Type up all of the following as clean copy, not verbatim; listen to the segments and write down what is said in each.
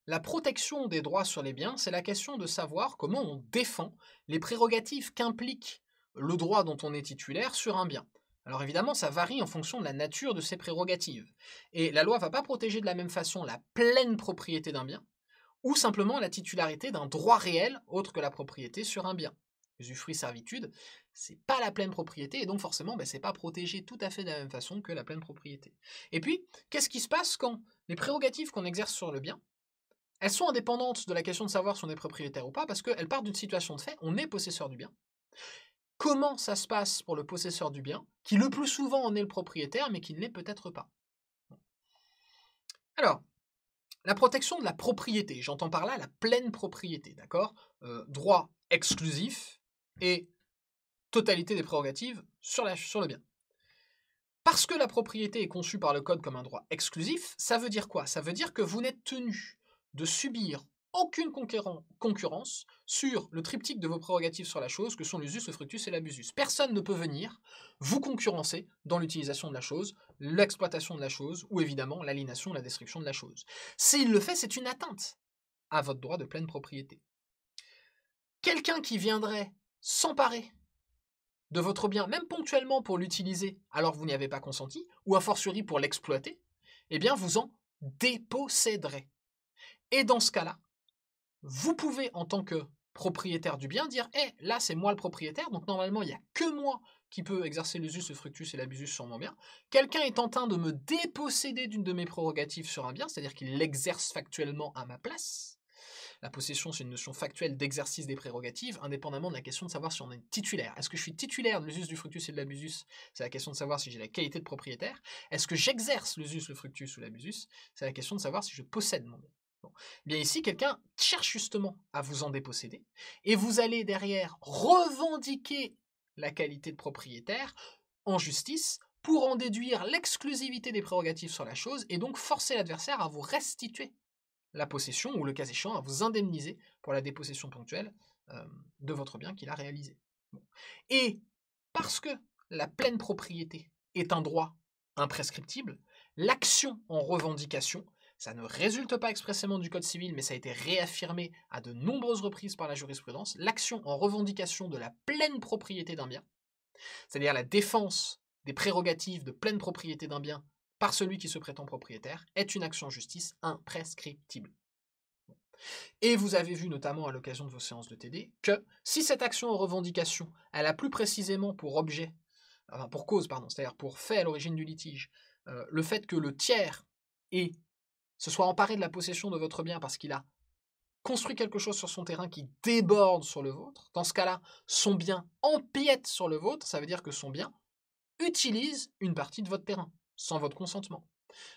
La protection des droits sur les biens, c'est la question de savoir comment on défend les prérogatives qu'implique le droit dont on est titulaire sur un bien. Alors évidemment, ça varie en fonction de la nature de ces prérogatives. Et la loi ne va pas protéger de la même façon la pleine propriété d'un bien, ou simplement la titularité d'un droit réel autre que la propriété sur un bien. Usufruit servitude, c'est pas la pleine propriété et donc forcément c'est pas protégé tout à fait de la même façon que la pleine propriété. Et puis, qu'est-ce qui se passe quand les prérogatives qu'on exerce sur le bien, elles sont indépendantes de la question de savoir si on est propriétaire ou pas, parce qu'elles partent d'une situation de fait, on est possesseur du bien. Comment ça se passe pour le possesseur du bien, qui le plus souvent en est le propriétaire, mais qui ne l'est peut-être pas. Alors, la protection de la propriété, j'entends par là la pleine propriété, d'accord, droit exclusif et totalité des prérogatives sur le bien. Parce que la propriété est conçue par le Code comme un droit exclusif, ça veut dire quoi? Ça veut dire que vous n'êtes tenu de subir aucune concurrence sur le triptyque de vos prérogatives sur la chose, que sont l'usus, le fructus et l'abusus. Personne ne peut venir vous concurrencer dans l'utilisation de la chose, l'exploitation de la chose, ou évidemment l'aliénation, la destruction de la chose. S'il le fait, c'est une atteinte à votre droit de pleine propriété. Quelqu'un qui viendrait s'emparer de votre bien, même ponctuellement pour l'utiliser alors que vous n'y avez pas consenti, ou a fortiori pour l'exploiter, eh bien vous en déposséderez. Et dans ce cas-là, vous pouvez, en tant que propriétaire du bien, dire « là, c'est moi le propriétaire, donc normalement, il n'y a que moi qui peut exercer l'usus, le fructus et l'abusus sur mon bien. Quelqu'un est en train de me déposséder d'une de mes prérogatives sur un bien, c'est-à-dire qu'il l'exerce factuellement à ma place. » La possession, c'est une notion factuelle d'exercice des prérogatives, indépendamment de la question de savoir si on est titulaire. Est-ce que je suis titulaire de l'usus, du fructus et de l'abusus? C'est la question de savoir si j'ai la qualité de propriétaire. Est-ce que j'exerce l'usus, le fructus ou l'abusus? C'est la question de savoir si je possède mon bien. Bon. Bien ici, quelqu'un cherche justement à vous en déposséder, et vous allez derrière revendiquer la qualité de propriétaire en justice pour en déduire l'exclusivité des prérogatives sur la chose, et donc forcer l'adversaire à vous restituer la possession, ou le cas échéant, à vous indemniser pour la dépossession ponctuelle de votre bien qu'il a réalisé. Bon. Et parce que la pleine propriété est un droit imprescriptible, l'action en revendication, ça ne résulte pas expressément du Code civil, mais ça a été réaffirmé à de nombreuses reprises par la jurisprudence, l'action en revendication de la pleine propriété d'un bien, c'est-à-dire la défense des prérogatives de pleine propriété d'un bien par celui qui se prétend propriétaire, est une action en justice imprescriptible. Et vous avez vu notamment à l'occasion de vos séances de TD que si cette action en revendication, elle a plus précisément pour objet, enfin pour cause, pardon, c'est-à-dire pour fait à l'origine du litige, le fait que le tiers se soit emparé de la possession de votre bien parce qu'il a construit quelque chose sur son terrain qui déborde sur le vôtre, dans ce cas-là, son bien empiète sur le vôtre, ça veut dire que son bien utilise une partie de votre terrain, sans votre consentement.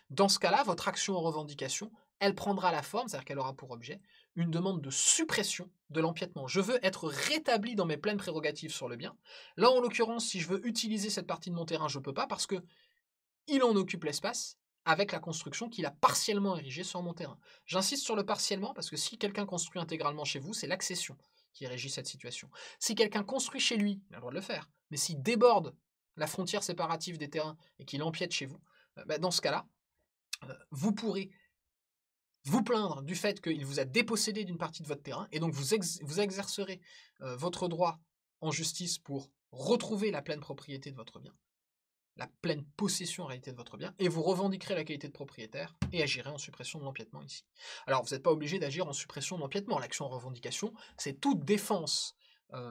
Dans ce cas-là, votre action en revendication, elle prendra la forme, c'est-à-dire qu'elle aura pour objet une demande de suppression de l'empiètement. Je veux être rétabli dans mes pleines prérogatives sur le bien. Là, en l'occurrence, si je veux utiliser cette partie de mon terrain, je ne peux pas parce qu'il en occupe l'espace avec la construction qu'il a partiellement érigée sur mon terrain. J'insiste sur le partiellement parce que si quelqu'un construit intégralement chez vous, c'est l'accession qui régit cette situation. Si quelqu'un construit chez lui, il a le droit de le faire, mais s'il déborde la frontière séparative des terrains et qu'il empiète chez vous, dans ce cas-là, vous pourrez vous plaindre du fait qu'il vous a dépossédé d'une partie de votre terrain, et donc vous exercerez votre droit en justice pour retrouver la pleine propriété de votre bien, la pleine possession en réalité de votre bien, et vous revendiquerez la qualité de propriétaire et agirez en suppression de l'empiètement ici. Alors vous n'êtes pas obligé d'agir en suppression de l'empiètement, l'action en revendication, c'est toute défense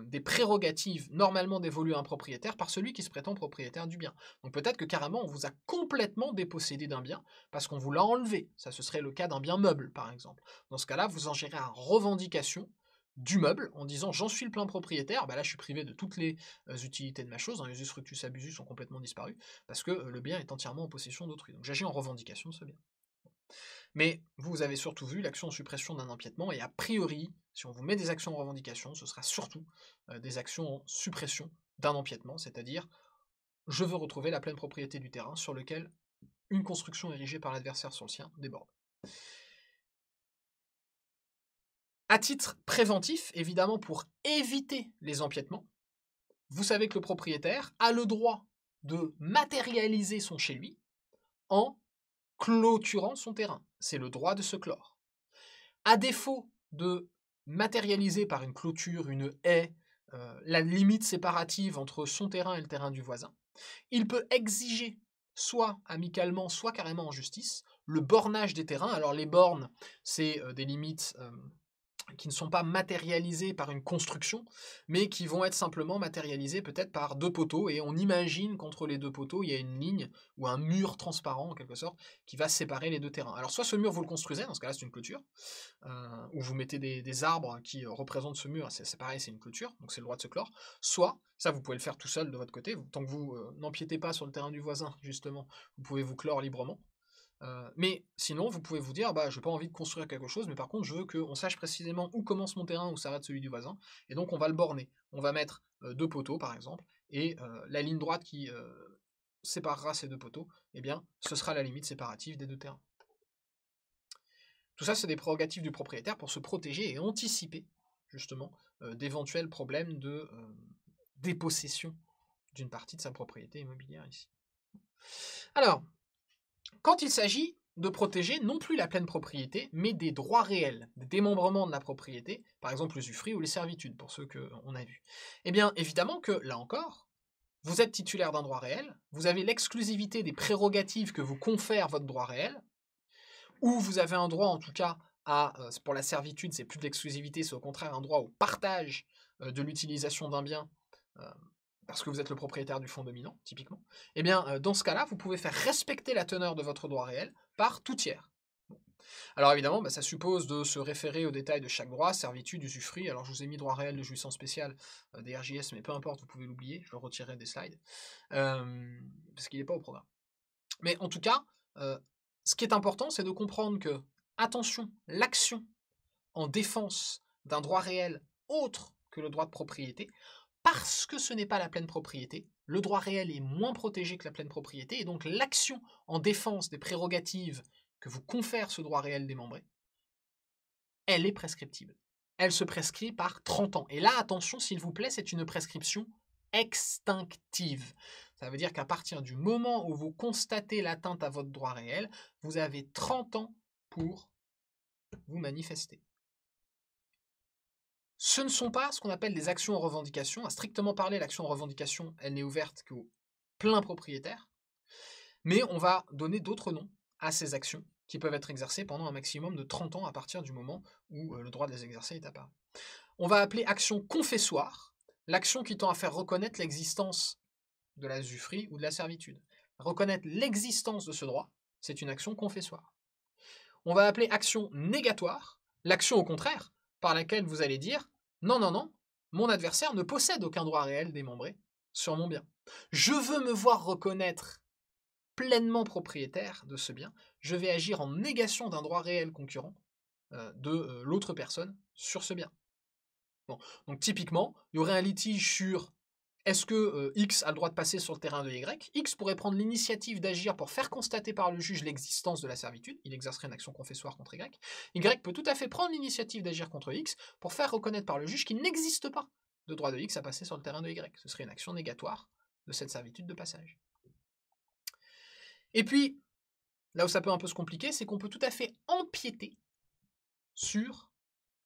des prérogatives normalement dévolues à un propriétaire par celui qui se prétend propriétaire du bien. Donc peut-être que carrément on vous a complètement dépossédé d'un bien parce qu'on vous l'a enlevé. Ça, ce serait le cas d'un bien meuble par exemple. Dans ce cas-là, vous en gérez à revendication du meuble en disant j'en suis le plein propriétaire, là je suis privé de toutes les utilités de ma chose, usus, fructus, abusus sont complètement disparus parce que le bien est entièrement en possession d'autrui. Donc j'agis en revendication de ce bien. Mais vous avez surtout vu l'action en suppression d'un empiètement, et a priori, si on vous met des actions en revendication, ce sera surtout des actions en suppression d'un empiètement, c'est-à-dire je veux retrouver la pleine propriété du terrain sur lequel une construction érigée par l'adversaire sur le sien déborde. À titre préventif, évidemment pour éviter les empiètements, vous savez que le propriétaire a le droit de matérialiser son chez-lui en clôturant son terrain. C'est le droit de se clore. À défaut de matérialiser par une clôture, une haie, la limite séparative entre son terrain et le terrain du voisin, il peut exiger, soit amicalement, soit carrément en justice, le bornage des terrains. Alors les bornes, c'est des limites qui ne sont pas matérialisées par une construction, mais qui vont être simplement matérialisées peut-être par deux poteaux, et on imagine qu'entre les deux poteaux, il y a une ligne ou un mur transparent, en quelque sorte, qui va séparer les deux terrains. Alors soit ce mur, vous le construisez, dans ce cas-là, c'est une clôture, ou vous mettez des arbres qui représentent ce mur, c'est pareil, c'est une clôture, donc c'est le droit de se clore. Soit, ça vous pouvez le faire tout seul de votre côté, tant que vous n'empiétez pas sur le terrain du voisin, justement, vous pouvez vous clore librement. Mais sinon, vous pouvez vous dire, bah, je n'ai pas envie de construire quelque chose, mais par contre, je veux qu'on sache précisément où commence mon terrain, où s'arrête celui du voisin, et donc on va le borner. On va mettre deux poteaux, par exemple, et la ligne droite qui séparera ces deux poteaux, eh bien, ce sera la limite séparative des deux terrains. Tout ça, c'est des prérogatives du propriétaire pour se protéger et anticiper, justement, d'éventuels problèmes de dépossession d'une partie de sa propriété immobilière ici. Alors, quand il s'agit de protéger non plus la pleine propriété, mais des droits réels, des démembrements de la propriété, par exemple l'usufruit ou les servitudes, pour ceux qu'on a vus, eh bien, évidemment que, là encore, vous êtes titulaire d'un droit réel, vous avez l'exclusivité des prérogatives que vous confère votre droit réel, ou vous avez un droit, en tout cas, pour la servitude, c'est plus de l'exclusivité, c'est au contraire un droit au partage de l'utilisation d'un bien, parce que vous êtes le propriétaire du fonds dominant, typiquement, eh bien, dans ce cas-là, vous pouvez faire respecter la teneur de votre droit réel par tout tiers. Bon. Alors évidemment, ça suppose de se référer aux détails de chaque droit, servitude, usufruit. Alors je vous ai mis droit réel de jouissance spéciale des RJS, mais peu importe, vous pouvez l'oublier, je le retirerai des slides, parce qu'il n'est pas au programme. Mais en tout cas, ce qui est important, c'est de comprendre que, attention, l'action en défense d'un droit réel autre que le droit de propriété, parce que ce n'est pas la pleine propriété, le droit réel est moins protégé que la pleine propriété, et donc l'action en défense des prérogatives que vous confère ce droit réel démembré, elle est prescriptible. Elle se prescrit par 30 ans. Et là, attention, s'il vous plaît, c'est une prescription extinctive. Ça veut dire qu'à partir du moment où vous constatez l'atteinte à votre droit réel, vous avez 30 ans pour vous manifester. Ce ne sont pas ce qu'on appelle des actions en revendication. À strictement parler, l'action en revendication, elle n'est ouverte qu'aux pleins propriétaires. Mais on va donner d'autres noms à ces actions qui peuvent être exercées pendant un maximum de 30 ans à partir du moment où le droit de les exercer est apparu. On va appeler action confessoire l'action qui tend à faire reconnaître l'existence de la usufruit ou de la servitude. Reconnaître l'existence de ce droit, c'est une action confessoire. On va appeler action négatoire l'action au contraire, par laquelle vous allez dire « Non, non, non, mon adversaire ne possède aucun droit réel démembré sur mon bien. Je veux me voir reconnaître pleinement propriétaire de ce bien, je vais agir en négation d'un droit réel concurrent de l'autre personne sur ce bien. » Bon. Donc typiquement, il y aurait un litige sur est-ce que X a le droit de passer sur le terrain de Y. X pourrait prendre l'initiative d'agir pour faire constater par le juge l'existence de la servitude, il exercerait une action confessoire contre Y. Y peut tout à fait prendre l'initiative d'agir contre X pour faire reconnaître par le juge qu'il n'existe pas de droit de X à passer sur le terrain de Y. Ce serait une action négatoire de cette servitude de passage. Et puis, là où ça peut un peu se compliquer, c'est qu'on peut tout à fait empiéter sur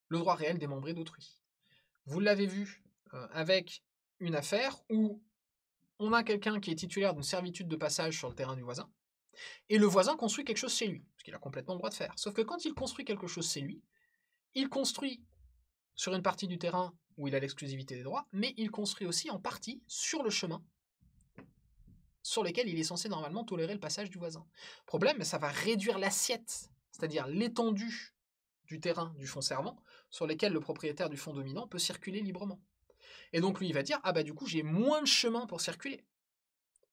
le droit réel démembré d'autrui. Vous l'avez vu avec une affaire où on a quelqu'un qui est titulaire d'une servitude de passage sur le terrain du voisin, et le voisin construit quelque chose chez lui, ce qu'il a complètement le droit de faire. Sauf que quand il construit quelque chose chez lui, il construit sur une partie du terrain où il a l'exclusivité des droits, mais il construit aussi en partie sur le chemin sur lequel il est censé normalement tolérer le passage du voisin. Problème, ça va réduire l'assiette, c'est-à-dire l'étendue du terrain du fonds servant, sur lequel le propriétaire du fonds dominant peut circuler librement. Et donc lui, il va dire, ah bah du coup, j'ai moins de chemin pour circuler.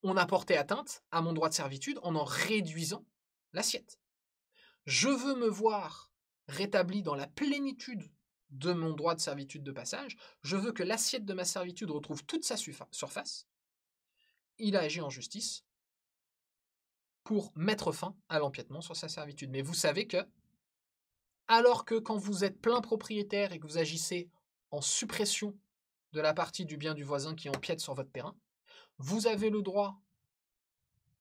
On a porté atteinte à mon droit de servitude en réduisant l'assiette. Je veux me voir rétabli dans la plénitude de mon droit de servitude de passage. Je veux que l'assiette de ma servitude retrouve toute sa surface. Il a agi en justice pour mettre fin à l'empiètement sur sa servitude. Mais vous savez que, alors que quand vous êtes plein propriétaire et que vous agissez en suppression de la partie du bien du voisin qui empiète sur votre terrain, vous avez le droit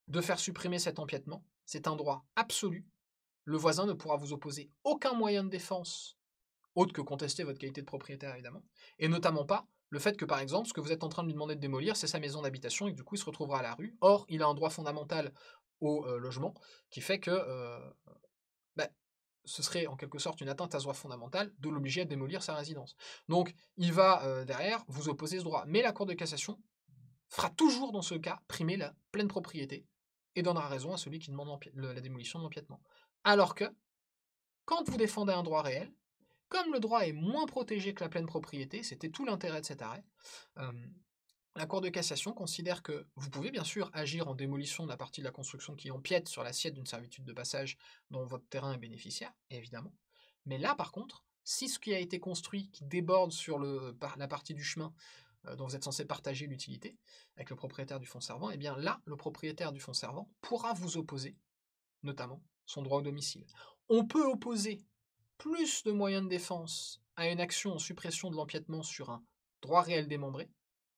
de faire supprimer cet empiètement. C'est un droit absolu le voisin ne pourra vous opposer aucun moyen de défense, autre que contester votre qualité de propriétaire, évidemment, et notamment pas le fait que, par exemple, ce que vous êtes en train de lui demander de démolir, c'est sa maison d'habitation, et que du coup, il se retrouvera à la rue. Or, il a un droit fondamental au logement, qui fait que bah, ce serait en quelque sorte une atteinte à ce droit fondamental de l'obliger à démolir sa résidence. Donc, il va derrière vous opposer ce droit. Mais la Cour de cassation fera toujours, dans ce cas, primer la pleine propriété, et donnera raison à celui qui demande la démolition de l'empiètement. Alors que, quand vous défendez un droit réel, comme le droit est moins protégé que la pleine propriété, c'était tout l'intérêt de cet arrêt, la Cour de cassation considère que vous pouvez bien sûr agir en démolition de la partie de la construction qui empiète sur l'assiette d'une servitude de passage dont votre terrain est bénéficiaire, évidemment. Mais là, par contre, si ce qui a été construit qui déborde sur la partie du chemin dont vous êtes censé partager l'utilité avec le propriétaire du fonds servant, et bien là, le propriétaire du fonds servant pourra vous opposer, notamment, son droit au domicile. On peut opposer plus de moyens de défense à une action en suppression de l'empiètement sur un droit réel démembré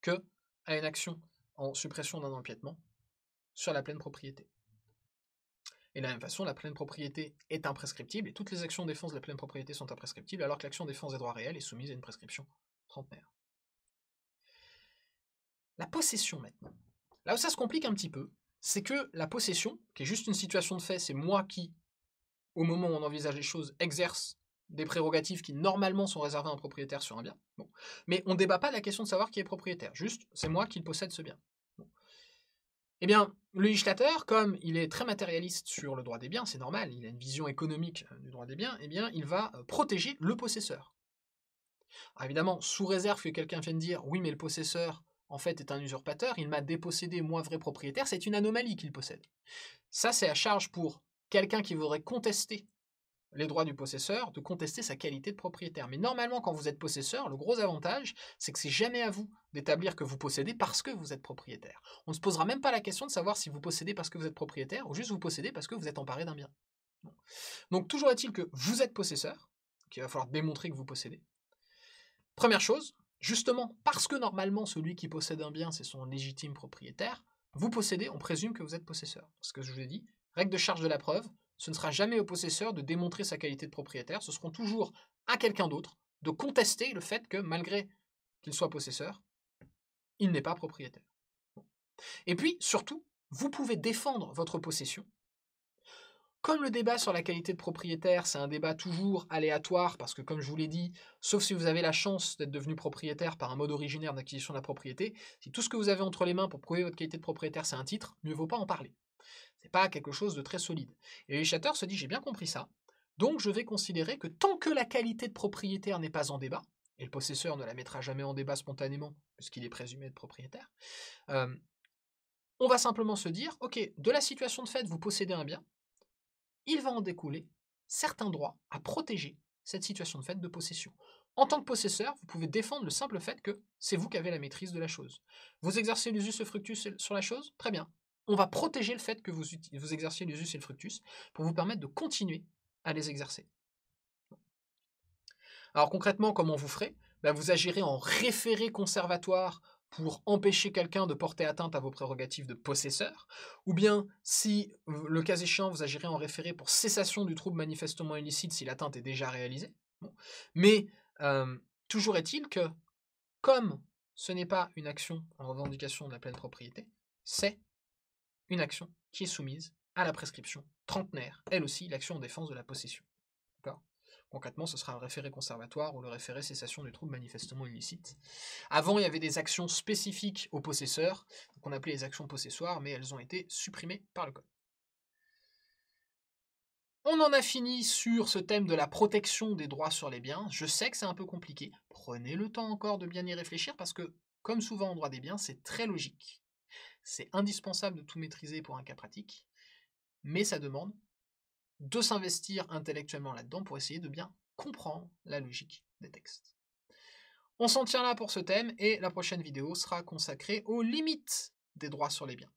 que à une action en suppression d'un empiètement sur la pleine propriété. Et de la même façon, la pleine propriété est imprescriptible et toutes les actions de défense de la pleine propriété sont imprescriptibles alors que l'action de défense des droits réels est soumise à une prescription trentenaire. La possession maintenant. Là où ça se complique un petit peu, c'est que la possession, qui est juste une situation de fait, c'est moi qui, au moment où on envisage les choses, exerce des prérogatives qui normalement sont réservées à un propriétaire sur un bien. Bon. Mais on ne débat pas de la question de savoir qui est propriétaire, juste c'est moi qui possède ce bien. Bon. Eh bien, le législateur, comme il est très matérialiste sur le droit des biens, c'est normal, il a une vision économique du droit des biens, eh bien, il va protéger le possesseur. Alors évidemment, sous réserve que quelqu'un vienne dire « oui, mais le possesseur, en fait, est un usurpateur, il m'a dépossédé, moi, vrai propriétaire », c'est une anomalie qu'il possède. Ça, c'est à charge pour quelqu'un qui voudrait contester les droits du possesseur, de contester sa qualité de propriétaire. Mais normalement, quand vous êtes possesseur, le gros avantage, c'est que c'est jamais à vous d'établir que vous possédez parce que vous êtes propriétaire. On ne se posera même pas la question de savoir si vous possédez parce que vous êtes propriétaire ou juste vous possédez parce que vous êtes emparé d'un bien. Bon. Donc toujours est-il que vous êtes possesseur, qu'il va falloir démontrer que vous possédez. Première chose, justement parce que normalement celui qui possède un bien, c'est son légitime propriétaire, vous possédez, on présume que vous êtes possesseur. Ce que je vous ai dit, règle de charge de la preuve, ce ne sera jamais au possesseur de démontrer sa qualité de propriétaire, ce seront toujours à quelqu'un d'autre de contester le fait que, malgré qu'il soit possesseur, il n'est pas propriétaire. Et puis, surtout, vous pouvez défendre votre possession. Comme le débat sur la qualité de propriétaire, c'est un débat toujours aléatoire, parce que comme je vous l'ai dit, sauf si vous avez la chance d'être devenu propriétaire par un mode originaire d'acquisition de la propriété, si tout ce que vous avez entre les mains pour prouver votre qualité de propriétaire, c'est un titre, mieux vaut pas en parler. C'est pas quelque chose de très solide. Et le législateur se dit, j'ai bien compris ça, donc je vais considérer que tant que la qualité de propriétaire n'est pas en débat, et le possesseur ne la mettra jamais en débat spontanément, puisqu'il est présumé être propriétaire, on va simplement se dire, ok, de la situation de fait, vous possédez un bien, il va en découler certains droits à protéger cette situation de fait de possession. En tant que possesseur, vous pouvez défendre le simple fait que c'est vous qui avez la maîtrise de la chose. Vous exercez l'usus et le fructus sur la chose, très bien. On va protéger le fait que vous exerciez l'usus et le fructus pour vous permettre de continuer à les exercer. Alors concrètement, comment vous ferez ? Vous agirez en référé conservatoire pour empêcher quelqu'un de porter atteinte à vos prérogatives de possesseur, ou bien, si le cas échéant, vous agirez en référé pour cessation du trouble manifestement illicite si l'atteinte est déjà réalisée. Bon. Mais toujours est-il que, comme ce n'est pas une action en revendication de la pleine propriété, c'est une action qui est soumise à la prescription trentenaire, elle aussi l'action en défense de la possession. D'accord ? Concrètement, ce sera un référé conservatoire ou le référé cessation du trouble manifestement illicite. Avant, il y avait des actions spécifiques aux possesseurs, qu'on appelait les actions possessoires, mais elles ont été supprimées par le code. On en a fini sur ce thème de la protection des droits sur les biens. Je sais que c'est un peu compliqué. Prenez le temps encore de bien y réfléchir parce que, comme souvent en droit des biens, c'est très logique. C'est indispensable de tout maîtriser pour un cas pratique, mais ça demande de s'investir intellectuellement là-dedans pour essayer de bien comprendre la logique des textes. On s'en tient là pour ce thème et la prochaine vidéo sera consacrée aux limites des droits sur les biens.